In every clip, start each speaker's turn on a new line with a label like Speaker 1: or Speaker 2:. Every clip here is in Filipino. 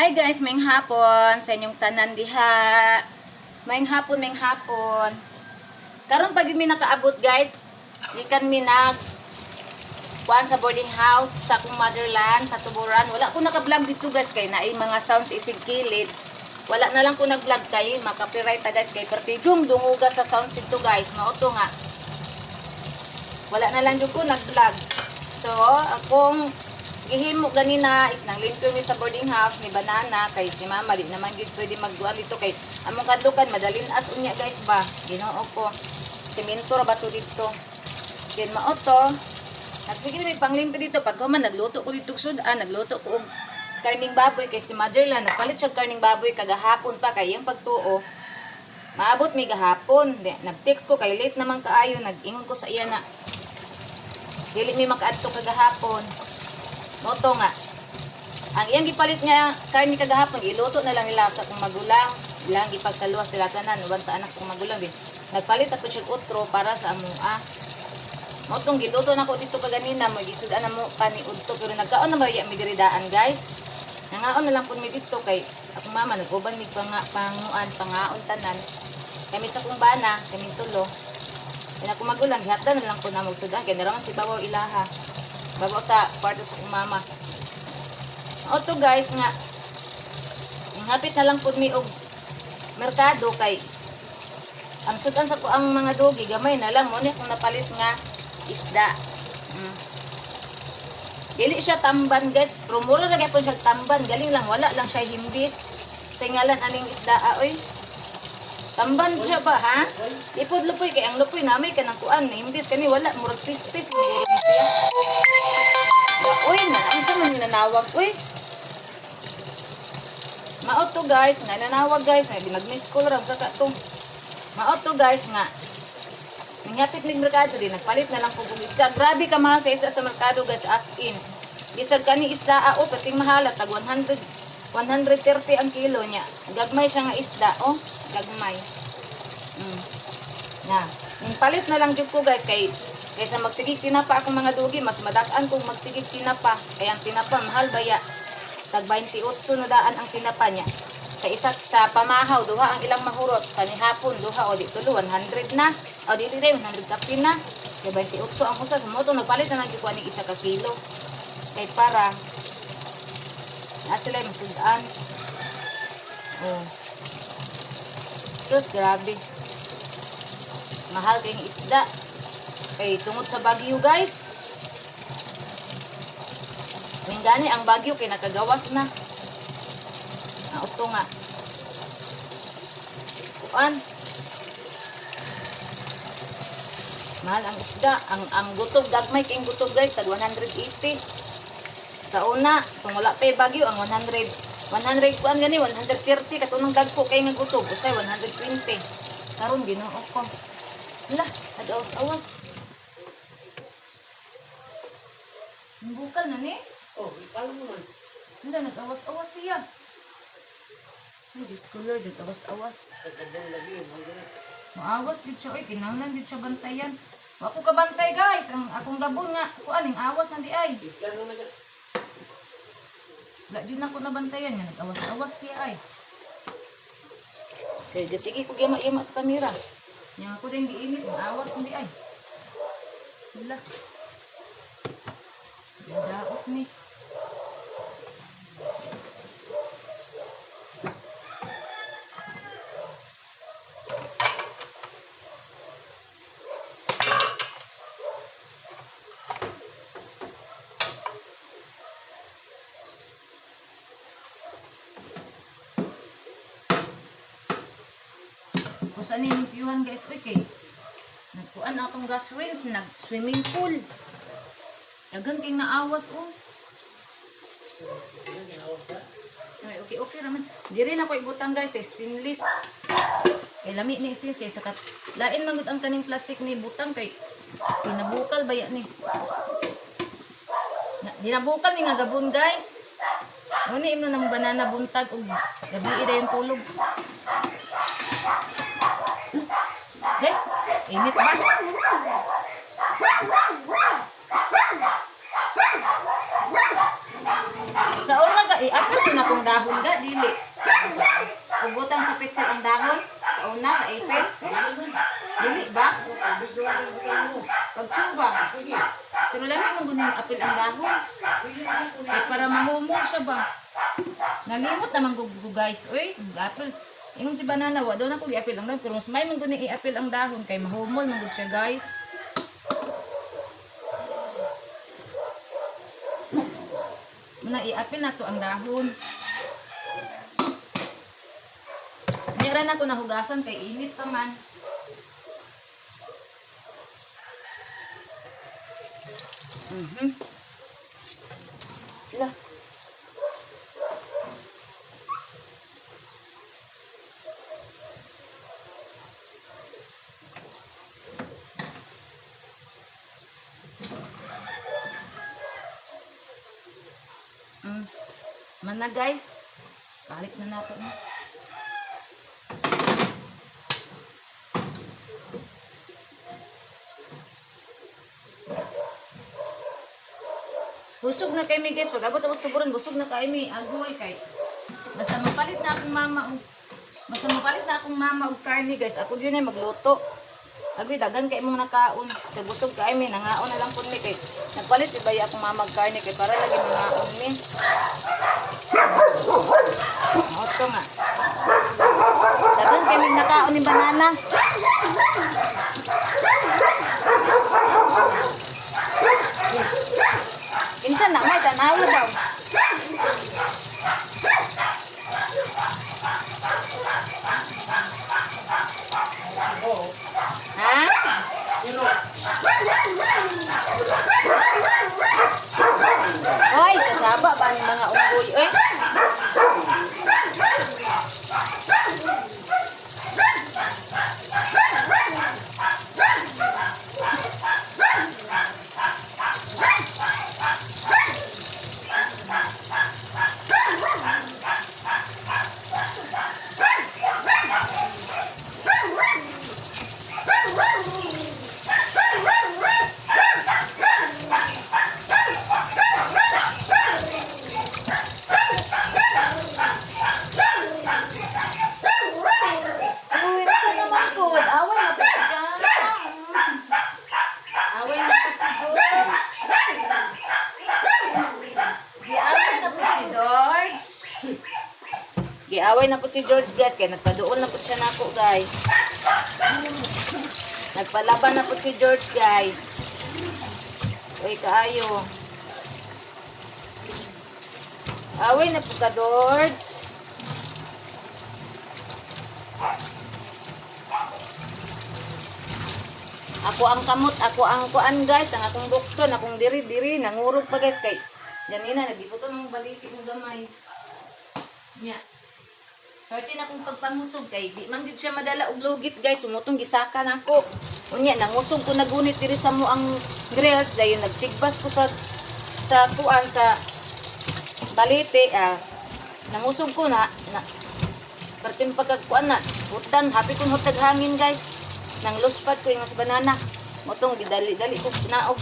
Speaker 1: Hi guys, maayong hapon sa inyong tanan diha. Maayong hapon. Karon pag mi nakaabot guys, gikan mi nag kuan sa boarding house sa akong motherland sa Tuburan. Wala ko naka-vlog dito guys kay naay mga sounds isig kilid. Wala na lang ko nag-vlog kay maka-copyright ta guys kay pertigong dunguga sa sounds dito guys. Mao to nga. Wala na lang jud ko nag-vlog. So, akong gihimo ganina is nang limpyo mi sa boarding house ni banana kay si mama di naman gid pwede magduan dito kay among kadlukan madalin as unya guys ba. Ginoo ko. Semento ra ba to dito. Then mao to. Nagsige mi panglimpyo dito pag human nagluto ko dito sudan, nagluto ko og karning baboy kay si motherland nagpalit siya karning baboy kagahapon pa kay yung pagtuo. Maabot mi gahapon. Nag-text ko kay late naman kaayo nag-ingon ko sa iya na dili mi makaadto kagahapon. Noto nga. Ang iyang gipalit nga karni kagahapon, iluto na lang nila sa kong magulang. Ilang gipagsaluwas sila tanan, uban sa anak sa kong magulang din. Nagpalit ako siya utro para sa amua. Motong giluto na ko dito kaganina, magisudan na mo kani udto pero nagkaon na mariya mi diridaan guys. Nangaon na lang pud mi dito kay akong mama nag-uban mi panguan, pangaon tanan. Kami sa kong bana, kami tulo. Kaya akong magulang gihatdan na lang ko na magsudan kay naraman si babaw ilaha. Bago sa kwarto sa kong mama. Oto guys nga. Hapit na lang po mi og merkado kay ang sudan sa ko ang mga dogi gamay na lang mo ni kung napalit nga isda. Dili siya tamban guys. Pero mura na gyapon siya tamban. Galing lang wala lang siya himbis. Sa ngalan aning isda oy. Tamban siya ba ha? Ipod lupoy kay ang lupoy namay kanang kuan himbis kani wala murag pis-pis murag siya. Uy, ang sa man nanawag, uy. Maoto guys, nga nanawag guys, nga nag-miss call ram sa katong. Maoto guys nga. Nangyapit mig merkado din, nagpalit na lang kung isda. Grabe ka mahal sa isda sa merkado guys, as in. Bisag kani isda, pating mahalat, tag 130 ang kilo niya. Gagmay siya nga isda, gagmay. Na, palit na lang jud ko guys kay kaysa magsigig tinapa akong mga dugi, mas madak-an kung magsigig tinapa. Kaya ang tinapa, mahal baya. Tag 28 na daan ang tinapa niya. Sa isa, sa pamahaw, duha ang ilang mahurot. Kanihapon, duha, o di tulo, 100 na. O di tayo, 100 kapin na. Kaya 28 ang usa. Sumoto, nagpalit na lang kikuha ni isa ka kilo. Kaya para, na sila yung masudaan. Sus, grabe. Mahal kayong isda. Kay tungod sa Bagyo guys. Gani ang Bagyo kay nakagawas na. Uto nga. Kuan. Mahal ang isda, ang gutog dagmay kay gutog guys tag 180. Sa una, kung wala pa Bagyo ang 100 kuan gani 130 katunong dagko kay nga gutog usay 120. Karon Ginoo ko. Hala, nag-awas-awas. Bukal na ni?
Speaker 2: Paano mo man?
Speaker 1: Hindi, nag-awas-awas siya. Ay, Diyos ko Lord, nag-awas-awas.
Speaker 2: Pagkandang lagi, mga
Speaker 1: Maawas din siya, oy, kinanglan din siya bantayan. Ako kabantay guys, ang akong gabon nga, ako aling awas na di ay.
Speaker 2: Plano na ka.
Speaker 1: Wala din ako nabantayan nga, nag-awas-awas siya ay. Kaya sige ko gima-ima sa kamera. Yang ako din giinit, maawas hindi ay. Wala. Daot ni. Kusa ni limpyuhan guys, okay. Nagkuan atong gas rinse, nag-swimming pool. Dagan kay naawas Ay, okay raman. Di rin ako ibutang guys, stainless. Kay lami ni stainless kay sakat. Lain man gud ang kaning plastic ni butang kay pinabukal baya ni. Dinabukal ni nga gabon guys. Muni imno nang banana buntag og gabi ida yung tulog. Init ba? Sa una ka, i-upload na kong dahon ga. i-apil ang dahon. Ay para mahumol siya ba? Nalimot naman ko guys. Uy, apil. Ingon si banana, wa daw na ko i-apil ang dahon. Pero mas may man ko ni i-apil ang dahon kay mahumol man gud siya guys. Muna i-apil na to ang dahon. Meron ako nahugasan kay init pa man. Lah. Mana guys? Balik na nato na. Busog na kay mi guys, pag abot tapos tuburon, busog na kay mi, agoy kay. Basta mapalit na akong mama og karne guys. Ako yun ay magluto. Agoy dagan kay imong nakaon. Sa busog kay mi, nangaon na lang pud mi kay. Nagpalit ibay akong mama og karne kay para lagi nangaon mi. Oto nga. Dagan kay mi nakaon ni banana. Insan na may tanawa daw. Ha? Oy, kasaba ba ni mga unggoy? Oy. Giaway na po si George guys, kaya nagpaduol na po siya nako guys. Nagpalaban na po si George guys. Uy kaayo. Away na po ka George. Ako ang kamot, ako ang kuan guys, ang akong doktor, akong diri-diri, nangurog pa guys kay ganina nagiputo ng baliti ng gamay. Nya. Perti na kung pagpangusog kay di man gid siya madala og lugit guys, sumutong gisaka nako. Unya nangusog ko nagunit diri sa mo ang grills dayon nagtigbas ko sa kuan sa balite nangusog ko na perti pagkuan na hutan happy kun hutag hangin guys. Nang luspad ko ingon sa banana. Motong gidali-dali ko naog.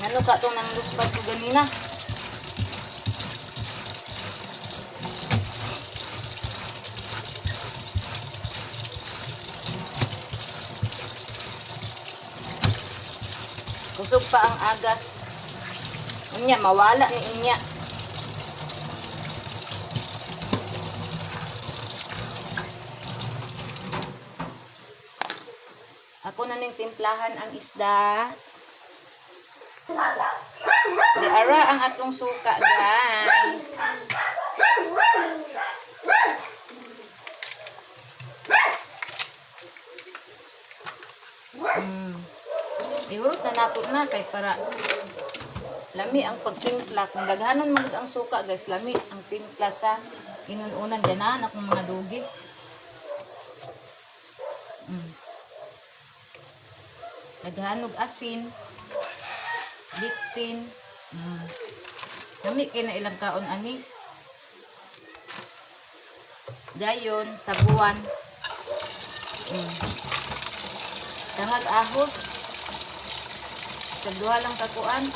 Speaker 1: Ngano ka tong nang luspad ko ganina? Kusog pa ang agas. Unya mawala ni inya. Ako na ning timplahan ang isda. Di ara ang atong suka guys. Ihurot na nato na kay para lami ang pagtimpla. Kung daghanon magud ang suka guys, lami ang timpla sa inununan diyan akong mga dugi. Daghanog asin, bitsin. Lami kay na ilang kaon ani. Dayon sabuan. Dangag ahos. Sa duha lang kakuan.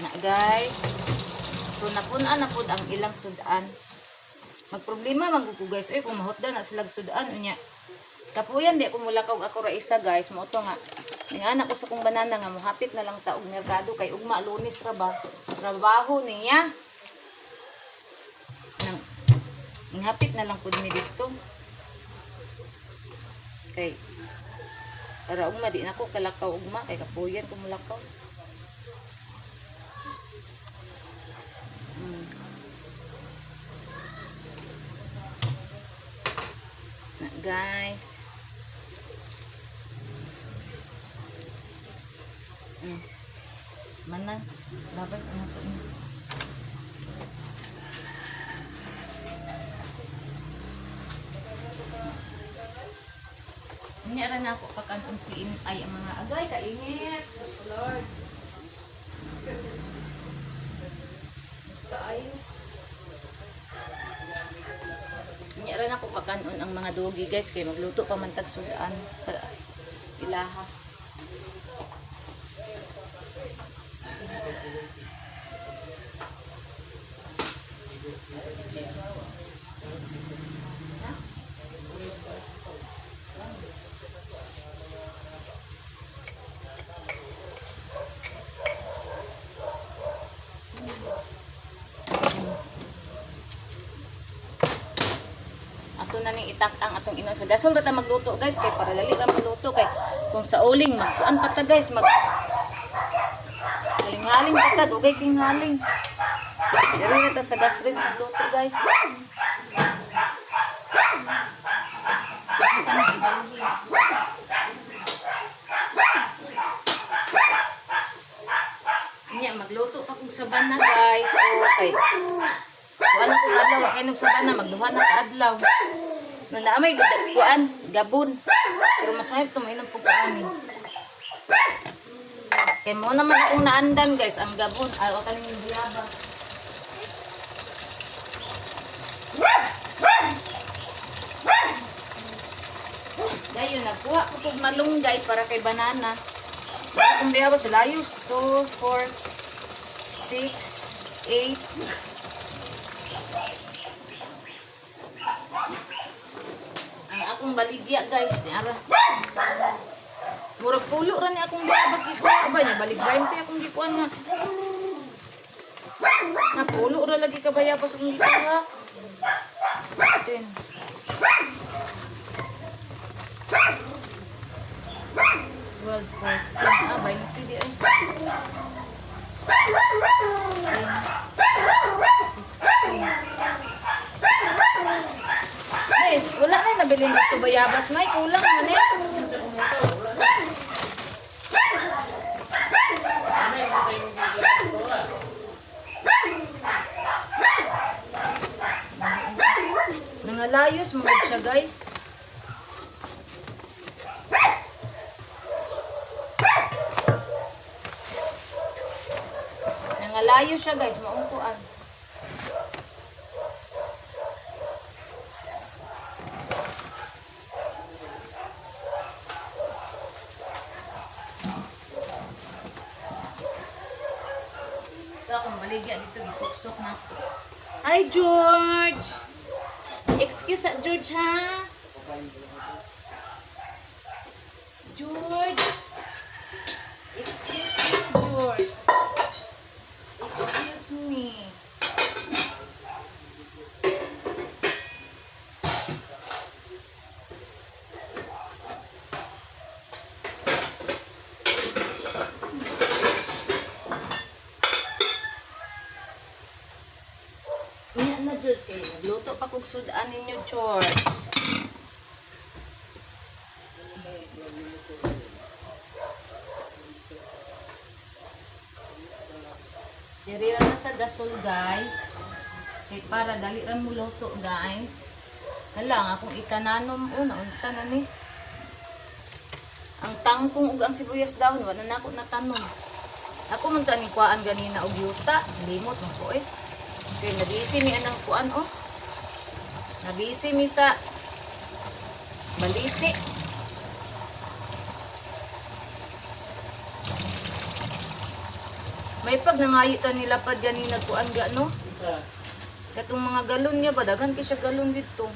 Speaker 1: Na guys. So napunan na pud ang ilang sudan. magproblema magud ko guys. Ay kung mahutdan na sila sudan unya. Kapuyan di ako mulakaw ako ra isa guys. Mo to nga. Ning anak ko sa kong banana nga mohapit na lang ta og merkado kay ugma Lunes ra ba. Trabaho niya. Nang hapit na lang pud mi dito. Kay para ugma di na ko kalakaw ugma kay kapuyan ko mulakaw. Na guys. Mana? Dapat ano to? Nya ra na ako pagkanton si ay ang mga agay kainit. Lord. Kaayo. Nya ra na ako pagkanon ang mga dogi guys kay magluto pa man tag sudan sa ilaha. Ato na ning itak ang atong inon sa gasol ra ta magluto guys kay para dali ra magluto kay kung sa uling magkuan pa ta guys mag haling-haling pa ta dugay king haling. Diri na ta sa gas rin sa luto guys. Sana ibalhin. Nya magluto pa kung saban na guys. Okay. Kuan ko adlaw kay nung saban na magduha na ka adlaw. Na naamay kuan gabon. Pero mas may tuminom pug ani. Kay mo naman akong naandan guys ang gabon ay o kaning biyaba. Dayo nagkuha ko pug malunggay para kay banana. Kung biyaba sa layos 2 4 6 8 ang akong baligya guys ni ara. Murag pulo ra ni akong biyabas gikuha ba niya balik 20 akong gikuan nga. Na pulo ra lagi ka bayabas akong gikuha. Ten. 12, 14, 20 di ay. 16. Guys, wala na nabili dito bayabas. May kulang man eh. Nangalayos mga siya guys. Nangalayo siya guys, maungkuan. Ito akong baligya dito, isuksok na ako. Hi George! Excuse at George ha? George! Excuse me George! Excuse me. Ina na George kay nagluto pa kog sudan ninyo George. Diri na sa gasol guys. Kay para dali ra mo luto guys. Hala nga akong itananom una unsa na ni. Ang tangkong ug ang sibuyas dahon wala na ako natanom. Ako man tani kuan ganina og yuta, limot man ko eh. Kay nabisi mi anang kuan oh. Nabisi mi sa baliti. May pag nangayo ta nila pad ganina kuan ga no. Katong mga galon niya ba, daghan kay siya galon dito.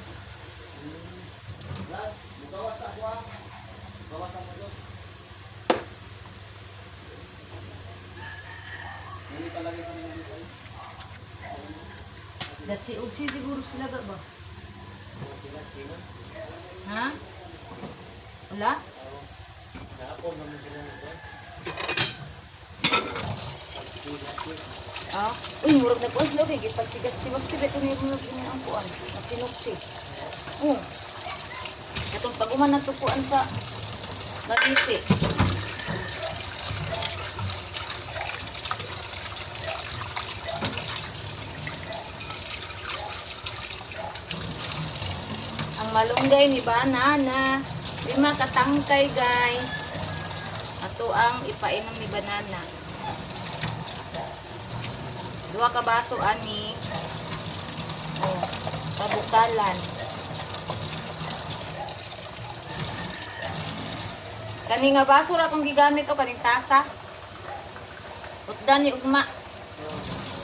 Speaker 1: Datsi utsi siguro sila ba? Ha? Wala? Ah, uy, murag na kuan sila kay gipagsigas-sigas tibet ni murag ini ang kuan, makinupsi. Katong paguman na tukuan sa Mariti. Ang malunggay ni Banana, 5 katangkay guys. Ato ang ipainom ni Banana. 2 ka baso ani. Oh, pabukalan. Kani nga baso ra kong gigamit o kaning tasa. Utdan ni ugma.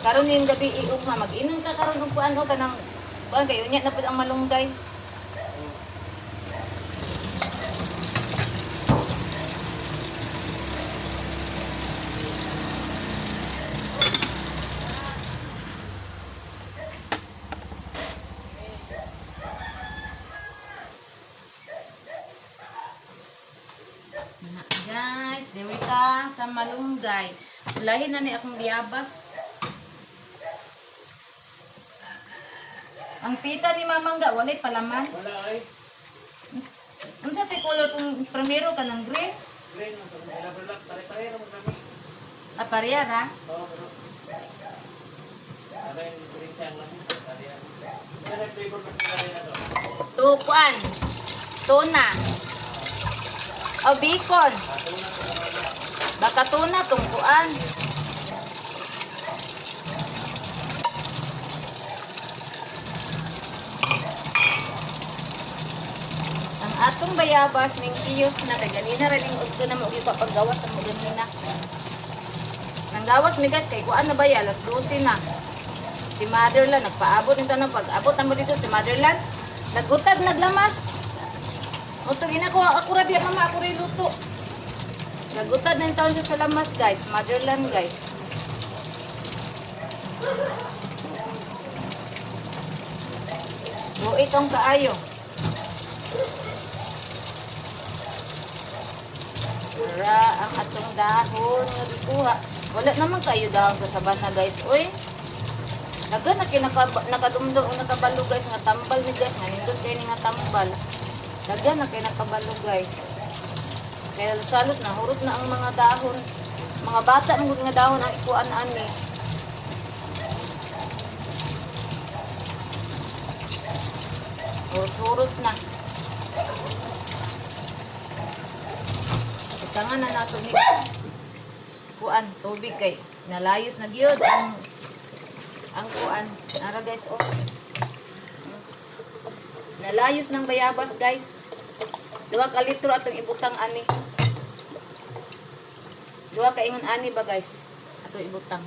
Speaker 1: Karon ning gabi iugma mag-inom ka karon og kuan o kanang kuan kay unya na pud ang malunggay. Guys, diri ka sa malunggay. Lahi na ni akong biyabas. Ang pita ni Mamangga, walay palaman.
Speaker 2: Wala ay.
Speaker 1: Unsa ti color kung primero ka ng green?
Speaker 2: Green mo. Wala. Pare-pare na mo kami.
Speaker 1: Ah, pareha ra.
Speaker 2: Oo, pero. Ano yung green siya lang. Pare-pare. Ano yung flavor ng pare na to?
Speaker 1: Tukuan. Tuna. O bacon. Baka tuna tungkuan. Ang atong bayabas ning kiyos na kay ganina ra ning udto na mo ipapagawas sa mo ganina. Nang gawas mi guys kay kuan na ba ya alas 12 na. Si Motherland nagpaabot nito nang pag-abot na mo dito si Motherland. Nagutad naglamas. Oto ginakuha ako ra diya mama ako rin luto. Nagutad na yung taon siya sa lamas guys. Motherland guys. Buit ang kaayo. Para ang atong dahon nga gikuha. Wala naman kayo dahon sa sabana guys. Uy. Dagan na nakadumdum o nakabalo guys nga tambal ni guys nga nindot kayo ni nga tambal. Dagan na kayo nakabalo guys. Kaya salos na hurot na ang mga dahon. Mga bata ang nga dahon ang ikuan ani. Hurot na. Itangan na nato ni kuan tubig kay nalayos na gyud ang kuan. Ara guys oh. Nalayos ng bayabas guys. 2 ka litro atong ibutang ani. 2 ka ingon ani ba guys? Ato ibutang.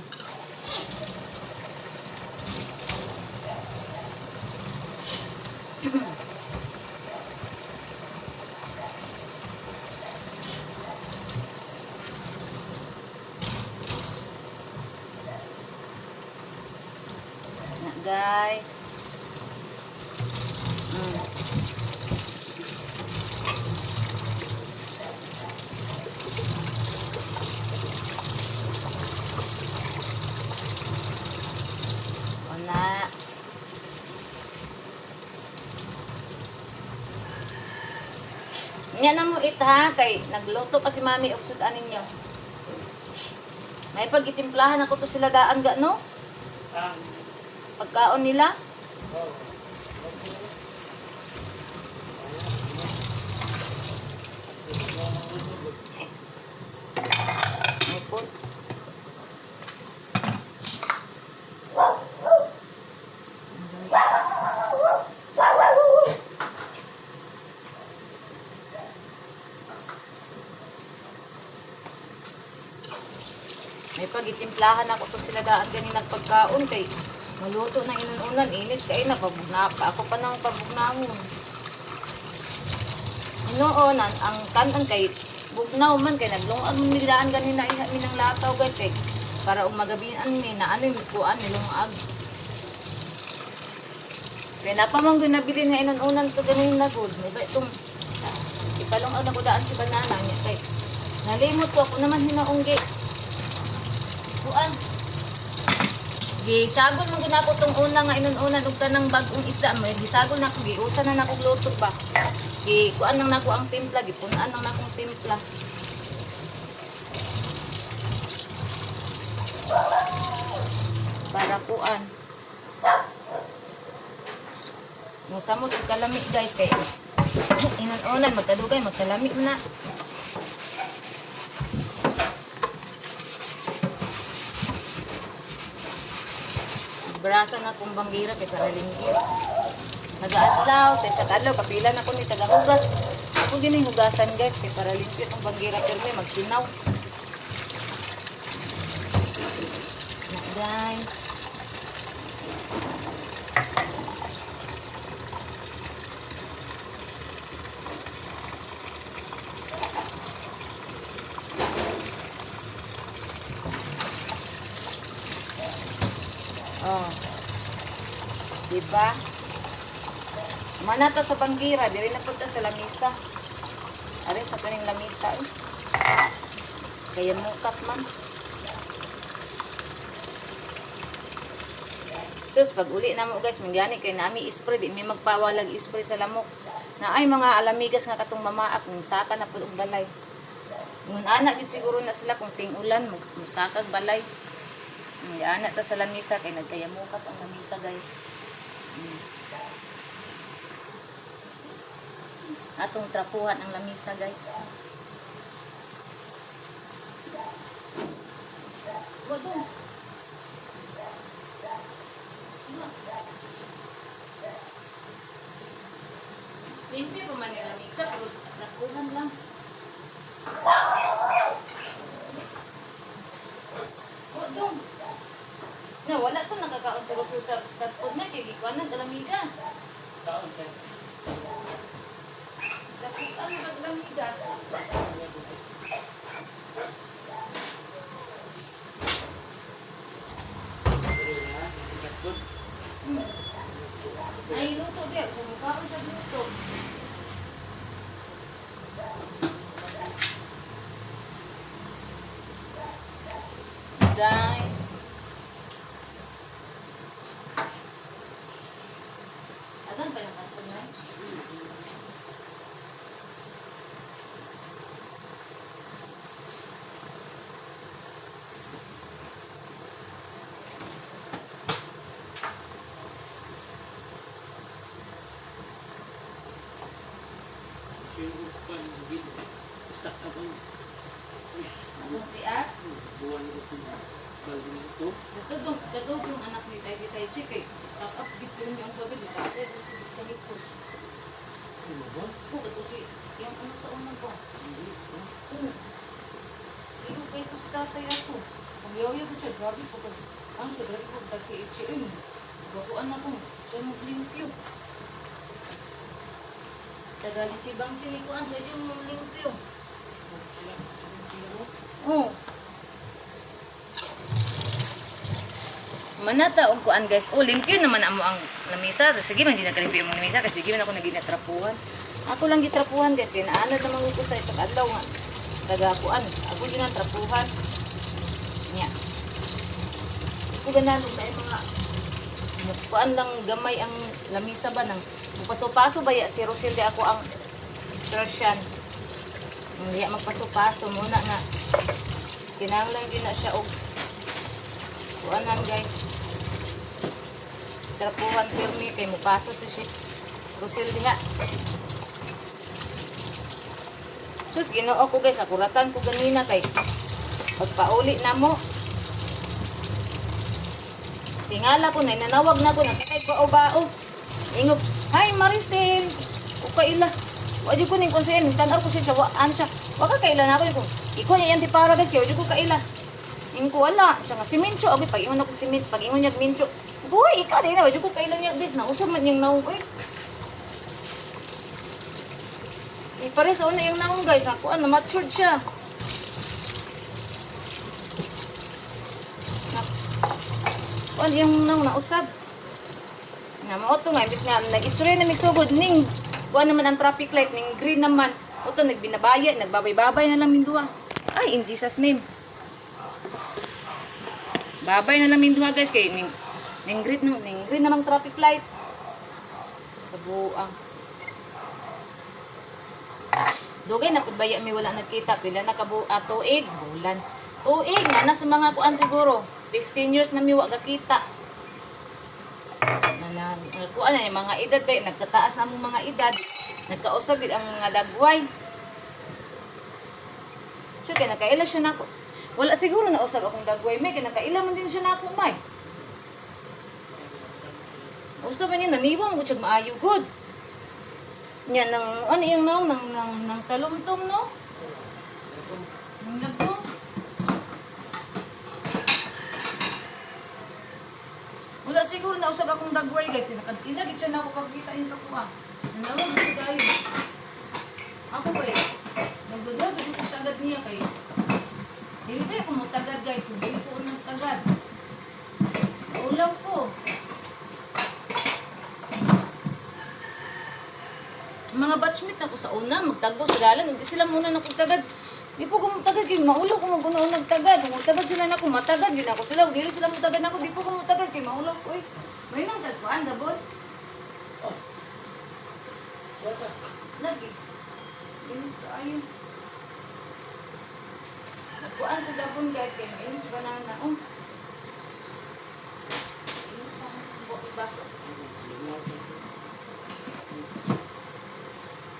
Speaker 1: Na guys. Na Nya na mo ita kay nagluto pa si mami og sudan ninyo. May pag-itimplahan ako to sila daan ga no? Pagkaon nila. Ipon. May pagitimplahan ako to sila daan ganin nagpagkaon kay Maluto na inununan, init kay na pabugna pa ako pa nang pabugnawon. Noon ang kanan kay bugnaw man kay naglungag man nidaan ganina iha minang lataw guys kay para umagabian ni na ano yung kuan nilungag. Kaya napamanggoy nabili nga inununan to ganina gud. Iba itong ipalungag na ko daan si banana niya kay nalimot ko ako naman hinaunggi. Kuan gisagol man gud ako tong una nga inununan ug tanang bag-ong isda mo gisagol na ko giusa na nako luto ba. Kuan nang nako ang timpla, gipunan nang nakong timpla. Para kuan. Musamot og kalamit guys kay inunan magkadugay magkalamit na. Brasa na kong banggira kay para limpyo. Nag-aadlaw, sa isa't adlaw, kapila na ko ni tagahugas. Ako gining hugasan guys, kay para limpyo itong banggira pero may magsinaw. Na guys. Oh. Diba? Manata sa banggira, diri na punta sa lamisa. Ari sa kaning lamisa eh. Kaya mukat man. Sus, pag uli na mo guys, mangyani kay nami spray, di may magpawalag spray sa lamok. Na ay mga alamigas nga katong mamaak, saka na pud og balay. Ngun anak gid siguro na sila kung ting-ulan, musakag balay. Anak ta sa lamisa kay nagkayamukat ang lamisa guys. Atong trapuhan ang lamisa guys. Wadong. Simple pa man yung lamisa pero trapuhan lang. Wadong. Na wala to nakakaon sa rusul sa tagpod na kay gikuanan sa lamigas.
Speaker 2: Kaon siya.
Speaker 1: Tapos ano ba lamigas? Ay luto dia, kumukaon siya luto. Guys. Asan pa yung customer?
Speaker 2: Yung upan, gid. Tak abang.
Speaker 1: Ano siya?
Speaker 2: Buwan ko kung balbin ito.
Speaker 1: Katog yung anak ni Tay Chick eh. Stop up, dito rin yung gabi. Dito rin yung si Kalipos.
Speaker 2: Sino ba?
Speaker 1: Oo, ito si yung ano sa unang ko. Oo. Iyo kay po si tatay ako. Pag yaw-yaw ko siya, grabe po. Ang sa grabe po, tag-si-HM. Gapuan na ko. Siya mag-limpyo. Tagali chibang sinikuan, siya yung limpyo. Oo. Manata og kuan guys. Oh, limpyo naman amo ang lamisa. Sige man di nagalimpyo ang lamisa kasi sige man ako naginatrapuhan. Ako lang gitrapuhan guys. Kaya naanad naman ko sa isang adlaw nga. Taga kuan. Ako din ang trapuhan. Nya. Ito gananog na yung mga kuan lang gamay ang lamisa ba nang paso-paso ba ya si Rosilde ako ang Persian. Hindi magpaso-paso muna nga. Kinahanglan din na siya og kuanan guys. Trapuhan firme kay mo paso si Rosilde ha. Sus Ginoo ko guys, akuratan ko ganina kay pagpauli na mo. Tingala ko na nanawag na ko na sakay ko o bao. Ingog, "Hi Maricel." O kaila. Wa jud ko ning konsen, tan-aw ko siya waan siya. Wa ka kaila na ako ko. Iko niya yan ti para guys, kay wa jud ko kaila. Ing ko wala, siya nga simento, okay pag ingon ako simento, pag ingon niya mincho. Boy, ikaw din na. Wala ko kailan niya, guys. Nausap man yung naong. Uy. Pare sa una yung naong, guys. Ako, matured siya. Ano yung naong nausap? Nga, mauto nga. Imbis nga, nag-istorya na migsugod. Ning, kuha naman ang traffic light. Ning green naman. Oto, nagbinabaya. Nagbabay-babay na lang minduha. Ay, in Jesus name. Babay na lang minduha, guys. Kaya ning green namang traffic light. Kabuang. Dugay na pudbaya mi wala nagkita. Pila na tuig. Bulan. Tuig na sa mga kuan siguro. 15 years na mi wa gakita. Kuan na yung mga edad ba. Nagkataas na mong mga edad. Nagkausap ang mga dagway. So, kaya nakaila siya na ako. Wala siguro na usap akong dagway. May kaya nakaila man din siya na ako, may. Usap niya, naniwang ko siya maayo good. Yan, ano yung nang talumtom, no? Nang lagom. Wala siguro na usap akong dagway, guys. Ilagit siya na ako pagkita niya sa kuha. Nalawag ko tayo. Ako ba eh? Nagdodod ko tagad niya kayo. Dili ba ako magtagad, guys? Kung dili ko nagtagad. Ulam ko. Mga batchmate ako sa una, magtagbo sa galan. Hindi sila muna nakagtagad. Di po ko magtagad, kaya maulaw ko mag-una nagtagad. Kung magtagad sila na ako, matagad din ako sila. Dili sila magtagad na ako, di po ko magtagad, kaya maulaw ko eh. May nang tagpuan, gabon? Lagi. Ganun ka, ayun. Nagpuan ko gabon, guys, kaya mainit sa banana. Init pa, baso.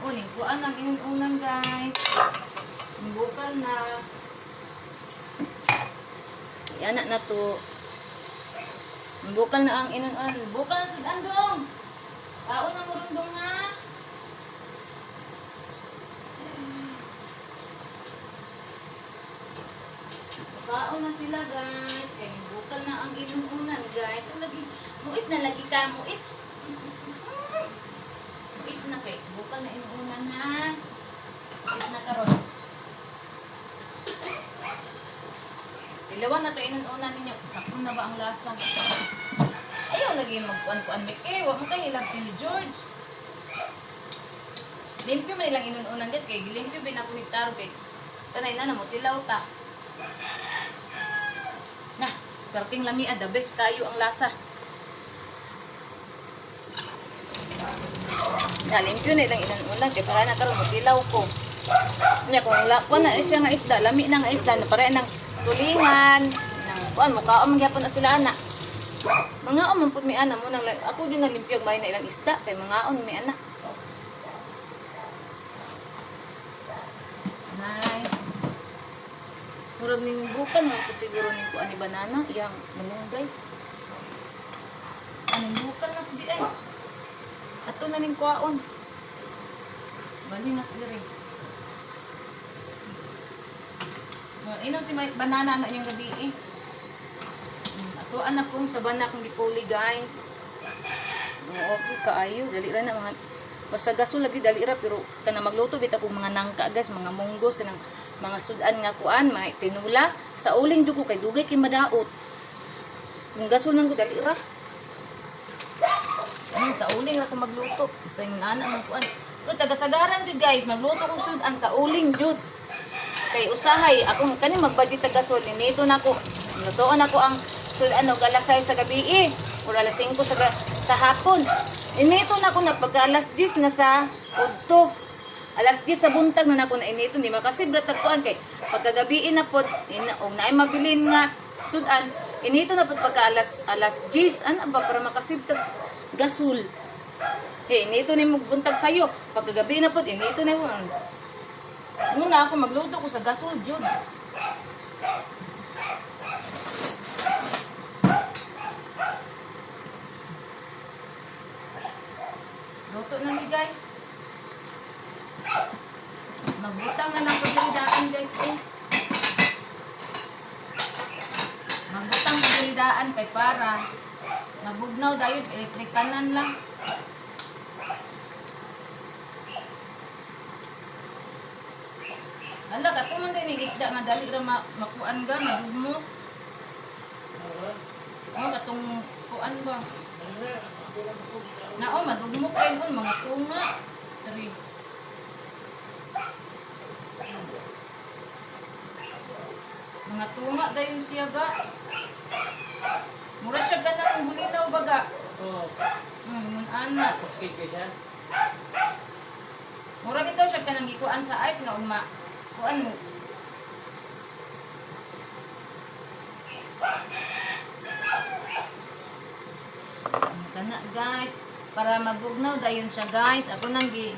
Speaker 1: Ning kuan ang inunan, guys. Bukal na. Yan na to. Bukal na ang inunan. Bukal na sudan dong. Taon na murundong nga. Taon na sila, guys. Kaya bukal na ang inunan, guys. Muit na lagi ka, muit. Muit na kay. Bukal na inuunan na. Muit na karon. Ilawan na ito inuunan ninyo. Sakto na ba ang lasa? Ayaw lagi magkuan-kuan. Huwag mo kayo hilap ni George. Limpyo man ilang inuunan, guys. Kaya limpyo ba na punitaro kay tanay na namutilaw ta. Nah, perting lami the best kayo ang lasa. Limpyo na ilang inuunan kay para na karon mutilaw ko. Nya kung na siya nga isda, lami na nga isda na para nang tulingan, nang kuan mukaon man gyapon na sila ana. Mga man pud mi ana mo nang ako din nalimpyo may na ilang isda kay mga on mi ana. Nice. Murag ning bukan mo pud siguro ning kuan ni banana iyang malunggay. Anong bukan na pud ay. Ato na ning kuaon. Bali na diri. Inom si banana na yung gabi eh. Ato anak kong sa banak kong gipuli, guys. Okay kaayo, dali ra na mga basta gasol lagi dali ra pero kana magluto bitaw kog mga nangka, guys, mga munggos kanang mga sudan nga kuan, mga tinula sa uling dugo kay dugay kay madaot. Kung gasol nang ko dali ra. Sa uling ra ko magluto. Sa ingon ana man kuan. Pero tagasagaran jud, guys, magluto kong sudan sa uling jud. Kay usahay ako kani magbadi tagasol nito nako. Lutoon ako ang sudan galasay sa gabi eh. Ura alas 5 sa hapon. Inito na ako na pagka alas 10 na sa udto. Alas 10 sa buntag na nako na inito di makasibra tagkuan kay pagkagabi na pod og naay mabilin nga sudan. Inito na pod pagka alas 10 ana ba para makasibtag gasol. Inito ni mo buntag sayo. Pagkagabi na pod inito na mo. Muna ako magluto ko sa gasol jud. Luto na ni, guys. Magbutang na lang pagdalidaan, guys. Magbutang pagdalidaan kay para Mabugnaw dayon electric panan lang. Ala ka tuman din yung isda madali ra makuan ga madugmo. Oh katong kuan ba? Nao madugmo kay gon mga tunga. Tari. Mga tunga dayon siya ga. Mura siya ganang bulinaw baga.
Speaker 2: Oo.
Speaker 1: Mun ana.
Speaker 2: Puskig ka siya.
Speaker 1: Mura bitaw siya kanang gikuan sa ice nga uma. Kuan mo. Kana guys, para mabugnaw dayon siya guys. Ako nang gi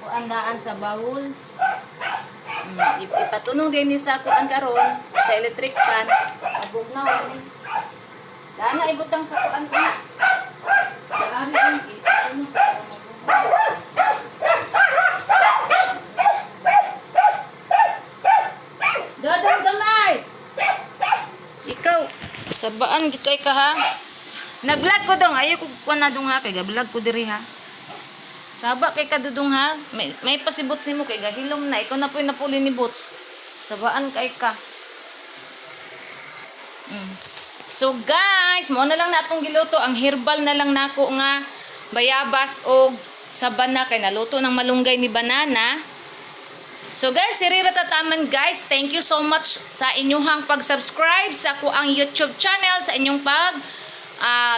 Speaker 1: kuandaan sa bawol. Ipatunong din ni sa kuan karon sa electric pan. Mabugnaw ani. Dana ibutang sa kuan ko. Dari ang ipatunong sa Dadang gamay! Ikaw, sabaan kay ka ha? Nag-vlog ko dong, ayaw ko po na dong ha, kay ga-vlog ko diri ha. Saba kay ka dudong ha, may pasibots ni mo kay gahilom na, ikaw na po yung napuli ni bots. Sabaan kay ka. So guys, mo na lang natong giluto, ang herbal na lang nako nga bayabas o sabana kay naluto ng malunggay ni banana. So guys, Sirira Tataman guys, thank you so much sa inyong pag-subscribe sa ako ang YouTube channel, sa inyong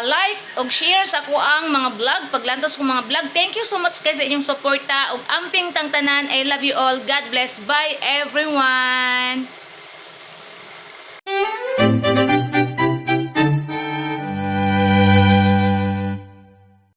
Speaker 1: like o share sa ako ang mga vlog, paglantos ko mga vlog. Thank you so much guys sa inyong suporta ug amping tangtanan. I love you all. God bless. Bye everyone.